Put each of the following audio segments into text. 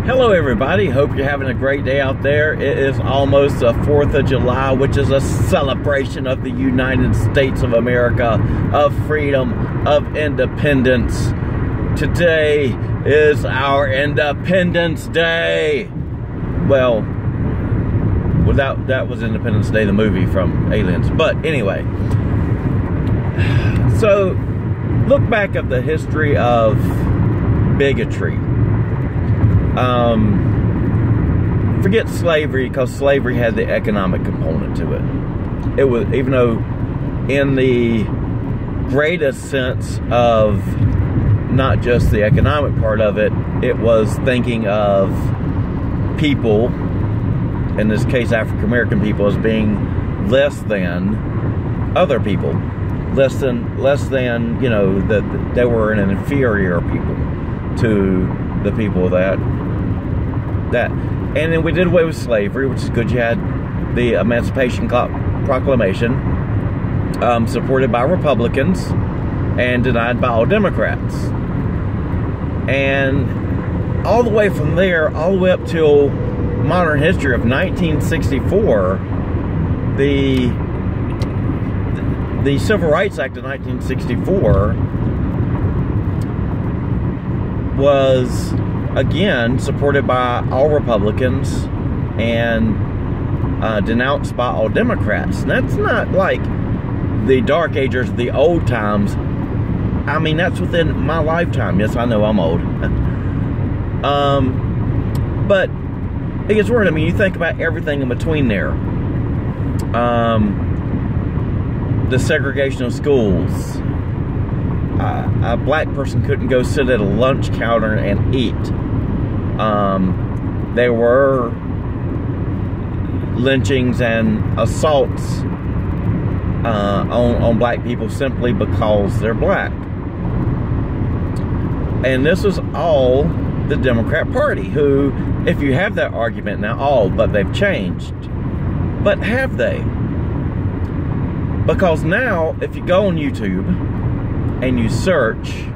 Hello everybody, hope you're having a great day out there. It is almost the 4th of July, which is a celebration of the United States of America, of freedom, of independence. Today is our Independence Day. Well, that was Independence Day, the movie from Aliens. But anyway, so look back at the history of bigotry. Forget slavery, because slavery had the economic component to it. It was, even though in the greatest sense of not just the economic part of it, it was thinking of people, in this case African American people, as being less than other people, less than you know, that they were an inferior people to the people that. And then we did away with slavery, which is good. You had the Emancipation Proclamation, supported by Republicans and denied by all Democrats. And all the way from there, all the way up till modern history of 1964, the Civil Rights Act of 1964 was, again, supported by all Republicans and denounced by all Democrats. And that's not like the dark ages of the old times. I mean, that's within my lifetime. Yes, I know I'm old. But it gets worse. I mean, you think about everything in between there. The segregation of schools. A black person couldn't go sit at a lunch counter and eat. There were lynchings and assaults on black people simply because they're black. And this was all the Democrat Party, who, if you have that argument now, but they've changed. But have they? Because now, if you go on YouTube and you search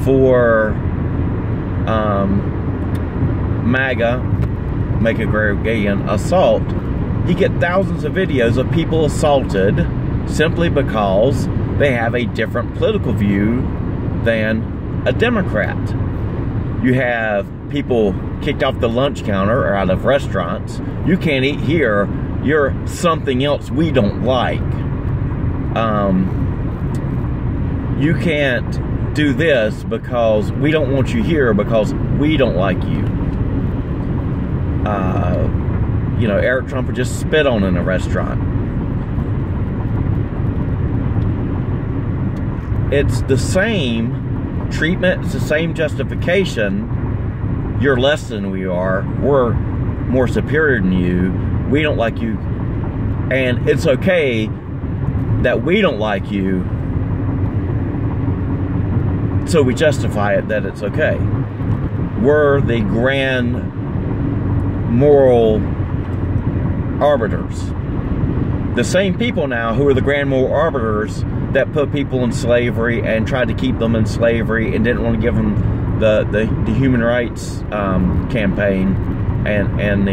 for MAGA, Make America Great Again, assault, you get thousands of videos of people assaulted simply because they have a different political view than a Democrat. You have people kicked off the lunch counter or out of restaurants. You can't eat here. You're something else we don't like. You can't do this because we don't want you here because we don't like you. You know, Eric Trump would just spit on in a restaurant. It's the same treatment, it's the same justification. You're less than we are. We're more superior than you. We don't like you. And it's okay that we don't like you, so we justify it that it's okay. We're the grand moral arbiters. The same people now who are the grand moral arbiters that put people in slavery and tried to keep them in slavery and didn't want to give them the human rights campaign and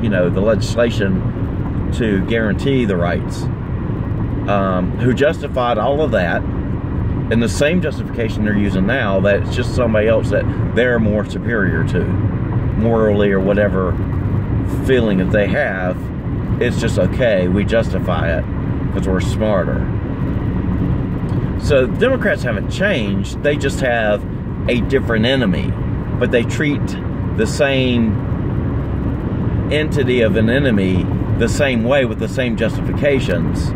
you know, the legislation to guarantee the rights, who justified all of that in the same justification they're using now, that it's just somebody else that they're more superior to, morally or whatever feeling that they have. It's just okay, we justify it because we're smarter. So Democrats haven't changed, they just have a different enemy, but they treat the same entity of an enemy the same way with the same justifications.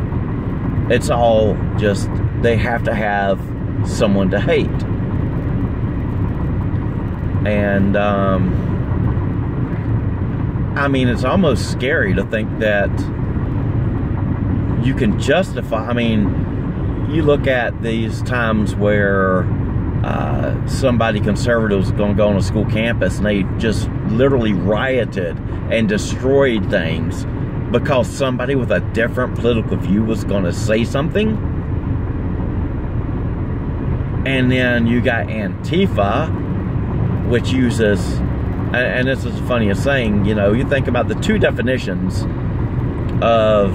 It's all just, they have to have someone to hate. And I mean, it's almost scary to think that you can justify. I mean, you look at these times where somebody conservative was going to go on a school campus and they just literally rioted and destroyed things because somebody with a different political view was going to say something. And then you got Antifa, which uses, and this is the funniest thing, you know, you think about the two definitions of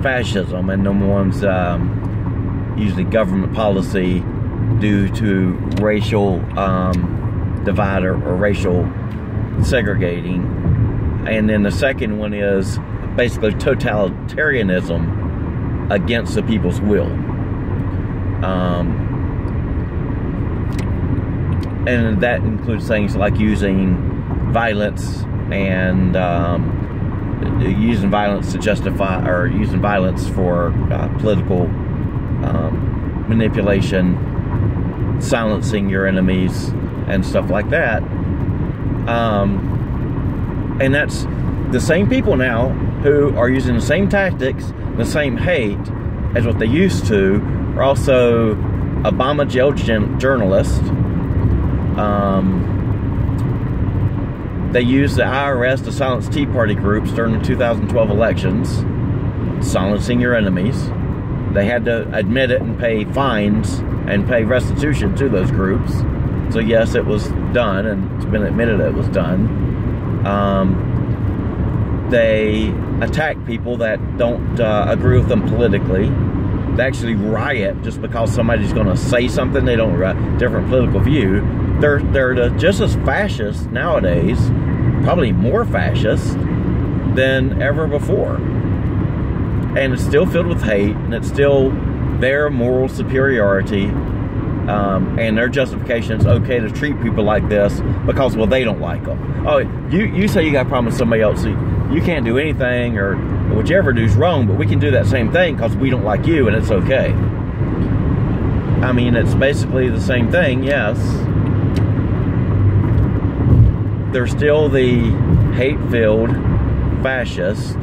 fascism, and number one's usually government policy due to racial divide or racial segregating, and then the second one is basically totalitarianism against the people's will. And that includes things like using violence and using violence to justify, or using violence for political manipulation, silencing your enemies, and stuff like that. And that's the same people now who are using the same tactics, the same hate as what they used to, are also Obama jail journalists. They used the IRS to silence Tea Party groups during the 2012 elections, silencing your enemies. They had to admit it and pay fines and pay restitution to those groups. So yes, it was done, and it's been admitted it was done. They attack people that don't agree with them politically. They actually riot just because somebody's going to say something they don't different political view. They're just as fascist nowadays, probably more fascist than ever before. And it's still filled with hate, and it's still their moral superiority and their justification. It's okay to treat people like this because, well, they don't like them. Oh, you say you got a problem with somebody else, so you can't do anything, or whichever do's wrong, but we can do that same thing because we don't like you, and it's okay. I mean, it's basically the same thing, yes. They're still the hate-filled fascist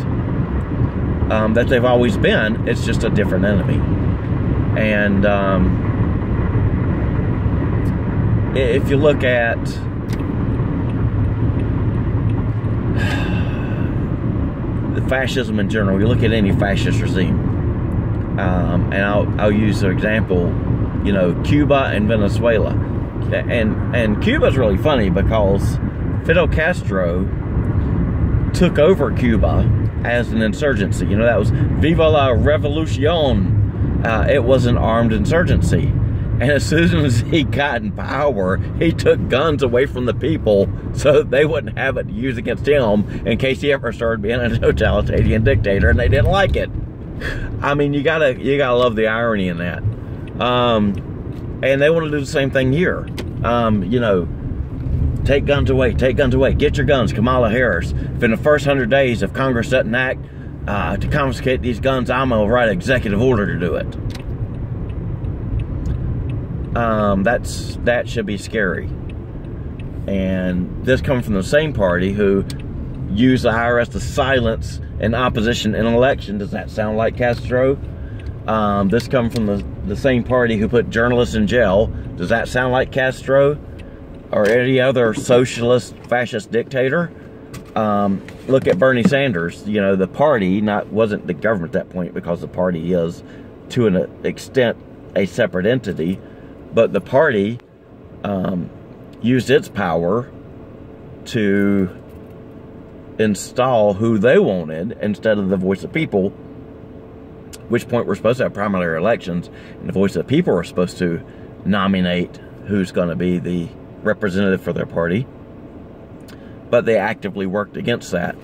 that they've always been. It's just a different enemy. And if you look at the fascism in general, you look at any fascist regime, and I'll use an example, you know, Cuba and Venezuela. And Cuba's really funny because Fidel Castro took over Cuba as an insurgency. You know, that was Viva la Revolucion. It was an armed insurgency. And as soon as he got in power, he took guns away from the people so they wouldn't have it to use against him in case he ever started being a totalitarian dictator, and they didn't like it. I mean, you gotta love the irony in that. And they want to do the same thing here. You know, take guns away, get your guns, Kamala Harris. If in the first 100 days, if Congress doesn't act to confiscate these guns, I'm going to write an executive order to do it. That should be scary. And this comes from the same party who used the IRS to silence an opposition in an election. Does that sound like Castro? This comes from the same party who put journalists in jail. Does that sound like Castro or any other socialist, fascist dictator? Look at Bernie Sanders. You know, the party wasn't the government at that point, because the party is, to an extent, a separate entity. But the party used its power to install who they wanted instead of the voice of people. At which point we're supposed to have primary elections, and the voice of the people are supposed to nominate who's going to be the representative for their party. But they actively worked against that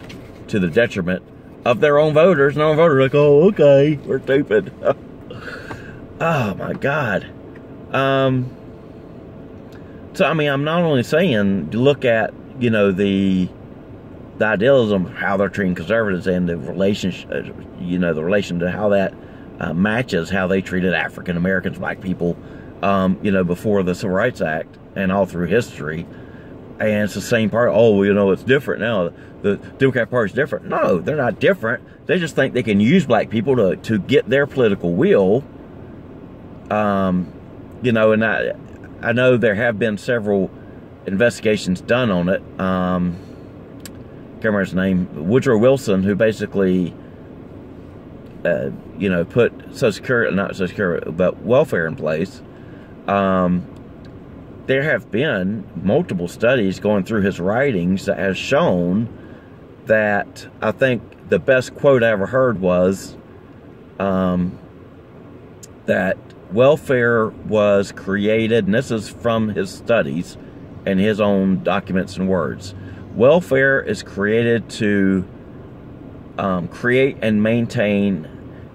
to the detriment of their own voters. And their own voters are like, oh, okay, we're stupid. Oh, my God. So, I mean, I'm not only saying to look at, you know, the idealism of how they're treating conservatives and the relationship, you know, the relation to how that matches how they treated African Americans, black people, you know, before the Civil Rights Act and all through history. And it's the same part. Oh, you know, it's different now. The Democrat Party's different. No, they're not different. They just think they can use black people to get their political will. You know, and I know there have been several investigations done on it. Can't remember his name. Woodrow Wilson, who basically you know, put Social Security, not Social Security, but welfare in place, there have been multiple studies going through his writings that has shown that, I think the best quote I ever heard was that welfare was created, and this is from his studies and his own documents and words. Welfare is created to create and maintain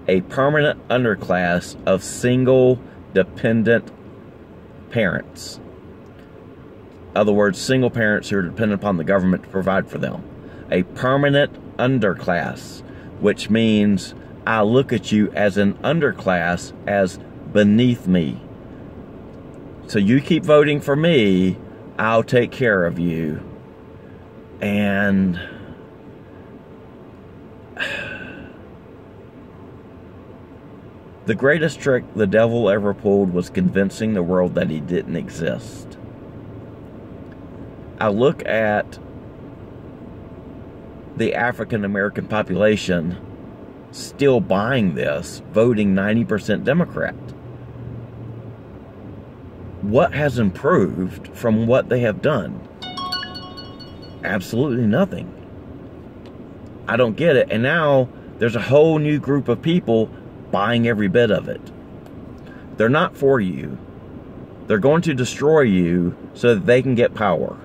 a permanent underclass of single dependent parents. In other words, single parents who are dependent upon the government to provide for them. A permanent underclass, which means I look at you as an underclass, as beneath me. So you keep voting for me, I'll take care of you. And the greatest trick the devil ever pulled was convincing the world that he didn't exist. I look at the African American population still buying this, voting 90% Democrat. What has improved from what they have done? Absolutely nothing. I don't get it. And now there's a whole new group of people buying every bit of it. They're not for you. They're going to destroy you so that they can get power.